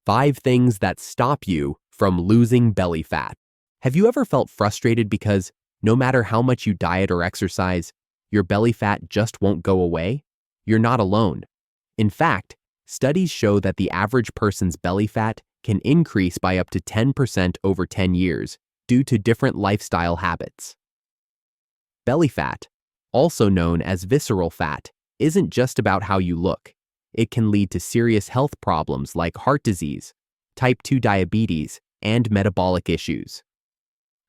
5 things that stop you from losing belly fat. Have you ever felt frustrated because no matter how much you diet or exercise, your belly fat just won't go away? You're not alone. In fact, studies show that the average person's belly fat can increase by up to 10% over 10 years due to different lifestyle habits. Belly fat, also known as visceral fat, isn't just about how you look. It can lead to serious health problems like heart disease, type 2 diabetes, and metabolic issues.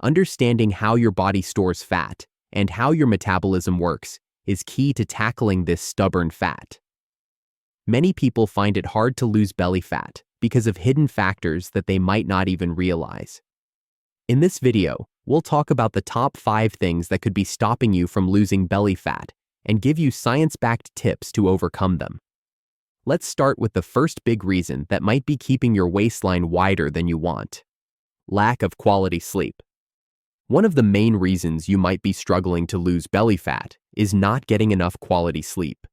Understanding how your body stores fat and how your metabolism works is key to tackling this stubborn fat. Many people find it hard to lose belly fat because of hidden factors that they might not even realize. In this video, we'll talk about the top 5 things that could be stopping you from losing belly fat and give you science-backed tips to overcome them. Let's start with the first big reason that might be keeping your waistline wider than you want: lack of quality sleep. One of the main reasons you might be struggling to lose belly fat is not getting enough quality sleep.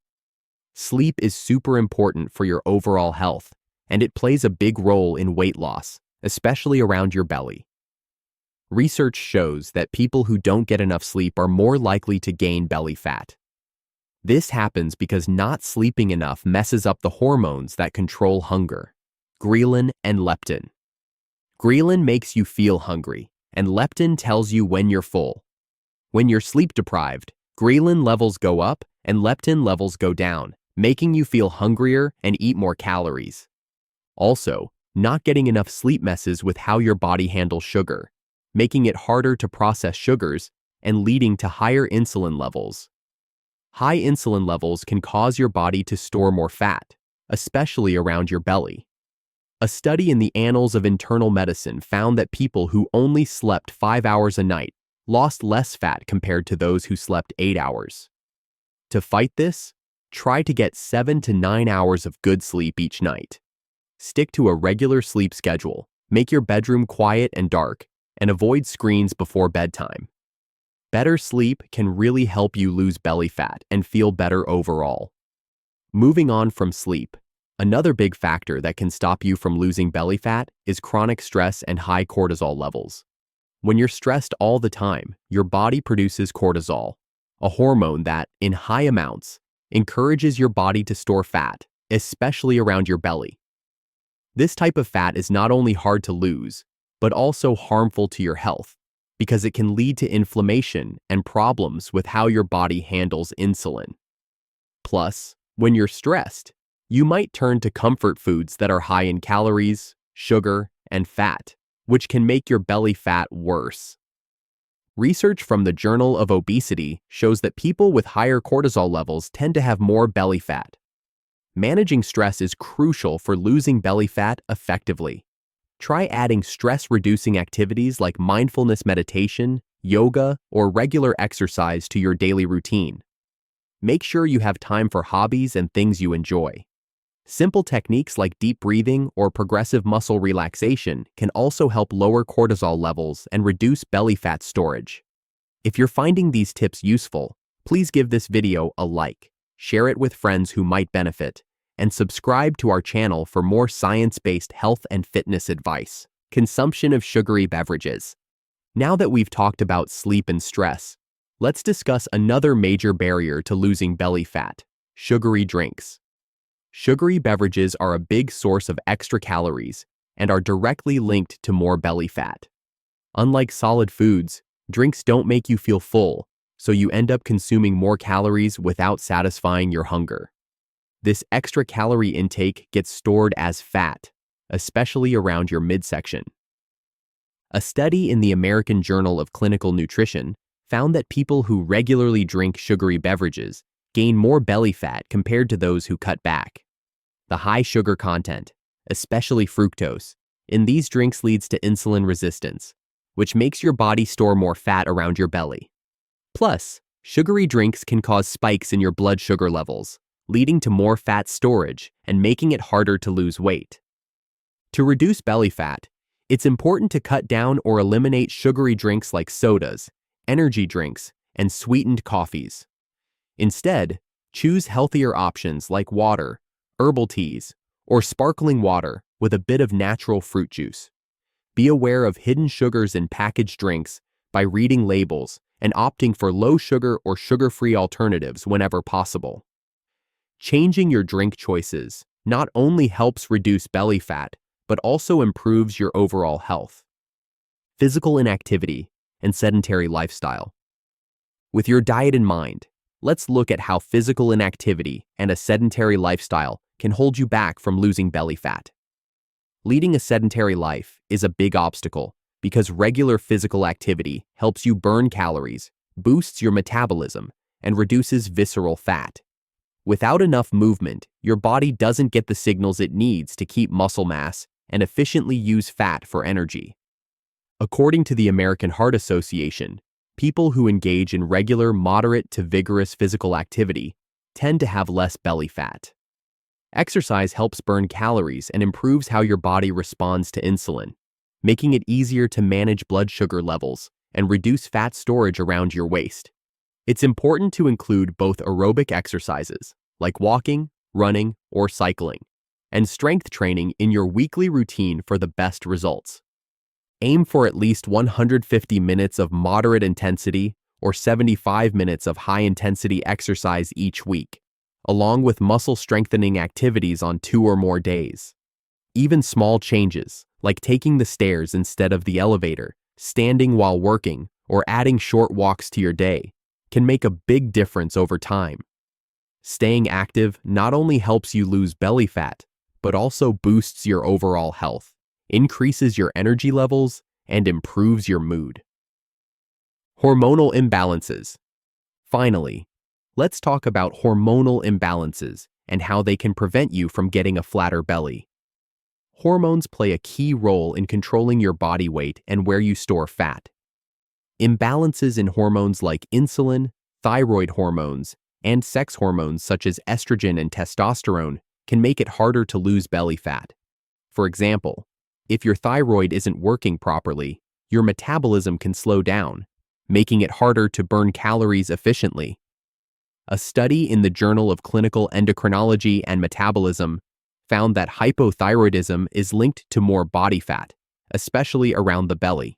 Sleep is super important for your overall health, and it plays a big role in weight loss, especially around your belly. Research shows that people who don't get enough sleep are more likely to gain belly fat. This happens because not sleeping enough messes up the hormones that control hunger: ghrelin and leptin. Ghrelin makes you feel hungry, and leptin tells you when you're full. When you're sleep deprived, ghrelin levels go up and leptin levels go down, making you feel hungrier and eat more calories. Also, not getting enough sleep messes with how your body handles sugar, making it harder to process sugars and leading to higher insulin levels. High insulin levels can cause your body to store more fat, especially around your belly. A study in the Annals of Internal Medicine found that people who only slept 5 hours a night lost less fat compared to those who slept 8 hours. To fight this, try to get 7 to 9 hours of good sleep each night. Stick to a regular sleep schedule, make your bedroom quiet and dark, and avoid screens before bedtime. Better sleep can really help you lose belly fat and feel better overall. Moving on from sleep, another big factor that can stop you from losing belly fat is chronic stress and high cortisol levels. When you're stressed all the time, your body produces cortisol, a hormone that, in high amounts, encourages your body to store fat, especially around your belly. This type of fat is not only hard to lose, but also harmful to your health, because it can lead to inflammation and problems with how your body handles insulin. Plus, when you're stressed, you might turn to comfort foods that are high in calories, sugar, and fat, which can make your belly fat worse. Research from the Journal of Obesity shows that people with higher cortisol levels tend to have more belly fat. Managing stress is crucial for losing belly fat effectively. Try adding stress-reducing activities like mindfulness meditation, yoga, or regular exercise to your daily routine. Make sure you have time for hobbies and things you enjoy. Simple techniques like deep breathing or progressive muscle relaxation can also help lower cortisol levels and reduce belly fat storage. If you're finding these tips useful, please give this video a like, share it with friends who might benefit, and subscribe to our channel for more science-based health and fitness advice. Consumption of sugary beverages. Now that we've talked about sleep and stress, let's discuss another major barrier to losing belly fat: sugary drinks. Sugary beverages are a big source of extra calories and are directly linked to more belly fat. Unlike solid foods, drinks don't make you feel full, so you end up consuming more calories without satisfying your hunger. This extra calorie intake gets stored as fat, especially around your midsection. A study in the American Journal of Clinical Nutrition found that people who regularly drink sugary beverages gain more belly fat compared to those who cut back. The high sugar content, especially fructose, in these drinks leads to insulin resistance, which makes your body store more fat around your belly. Plus, sugary drinks can cause spikes in your blood sugar levels, leading to more fat storage and making it harder to lose weight. To reduce belly fat, it's important to cut down or eliminate sugary drinks like sodas, energy drinks, and sweetened coffees. Instead, choose healthier options like water, herbal teas, or sparkling water with a bit of natural fruit juice. Be aware of hidden sugars in packaged drinks by reading labels and opting for low-sugar or sugar-free alternatives whenever possible. Changing your drink choices not only helps reduce belly fat, but also improves your overall health. Physical inactivity and sedentary lifestyle. With your diet in mind, let's look at how physical inactivity and a sedentary lifestyle can hold you back from losing belly fat. Leading a sedentary life is a big obstacle because regular physical activity helps you burn calories, boosts your metabolism, and reduces visceral fat. Without enough movement, your body doesn't get the signals it needs to keep muscle mass and efficiently use fat for energy. According to the American Heart Association, people who engage in regular, moderate to vigorous physical activity tend to have less belly fat. Exercise helps burn calories and improves how your body responds to insulin, making it easier to manage blood sugar levels and reduce fat storage around your waist. It's important to include both aerobic exercises, like walking, running, or cycling, and strength training in your weekly routine for the best results. Aim for at least 150 minutes of moderate intensity or 75 minutes of high-intensity exercise each week, along with muscle-strengthening activities on 2 or more days. Even small changes, like taking the stairs instead of the elevator, standing while working, or adding short walks to your day, can make a big difference over time. Staying active not only helps you lose belly fat, but also boosts your overall health, increases your energy levels, and improves your mood. Hormonal imbalances. Finally, let's talk about hormonal imbalances and how they can prevent you from getting a flatter belly. Hormones play a key role in controlling your body weight and where you store fat. Imbalances in hormones like insulin, thyroid hormones, and sex hormones such as estrogen and testosterone can make it harder to lose belly fat. For example, if your thyroid isn't working properly, your metabolism can slow down, making it harder to burn calories efficiently. A study in the Journal of Clinical Endocrinology and Metabolism found that hypothyroidism is linked to more body fat, especially around the belly.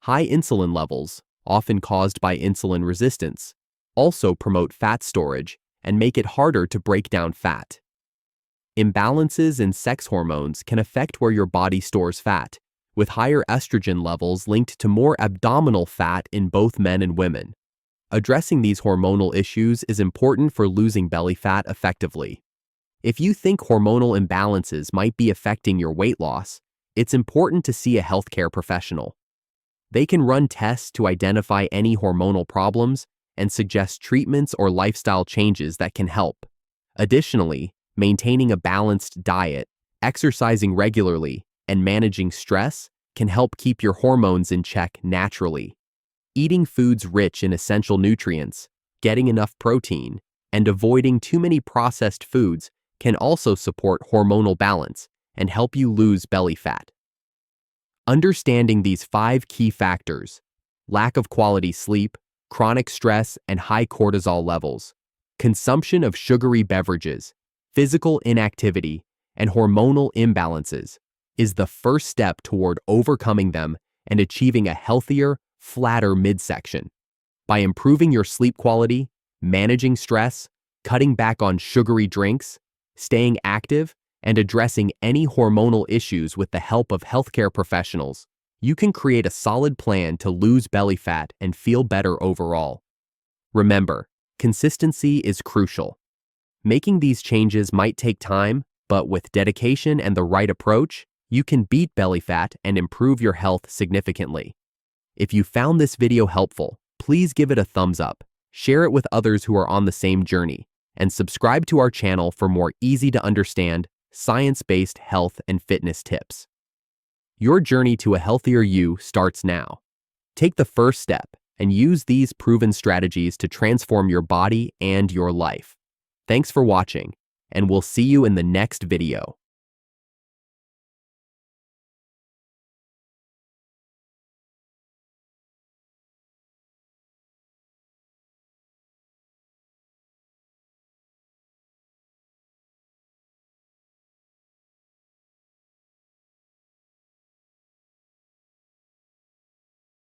High insulin levels, often caused by insulin resistance, also promote fat storage and make it harder to break down fat. Imbalances in sex hormones can affect where your body stores fat, with higher estrogen levels linked to more abdominal fat in both men and women. Addressing these hormonal issues is important for losing belly fat effectively. If you think hormonal imbalances might be affecting your weight loss, it's important to see a healthcare professional. They can run tests to identify any hormonal problems and suggest treatments or lifestyle changes that can help. Additionally, maintaining a balanced diet, exercising regularly, and managing stress can help keep your hormones in check naturally. Eating foods rich in essential nutrients, getting enough protein, and avoiding too many processed foods can also support hormonal balance and help you lose belly fat. Understanding these 5 key factors, lack of quality sleep, chronic stress and high cortisol levels, consumption of sugary beverages, physical inactivity, and hormonal imbalances, is the first step toward overcoming them and achieving a healthier, flatter midsection. By improving your sleep quality, managing stress, cutting back on sugary drinks, staying active, and addressing any hormonal issues with the help of healthcare professionals, you can create a solid plan to lose belly fat and feel better overall. Remember, consistency is crucial. Making these changes might take time, but with dedication and the right approach, you can beat belly fat and improve your health significantly. If you found this video helpful, please give it a thumbs up, share it with others who are on the same journey, and subscribe to our channel for more easy-to-understand, science-based health and fitness tips. Your journey to a healthier you starts now. Take the first step and use these proven strategies to transform your body and your life. Thanks for watching, and we'll see you in the next video.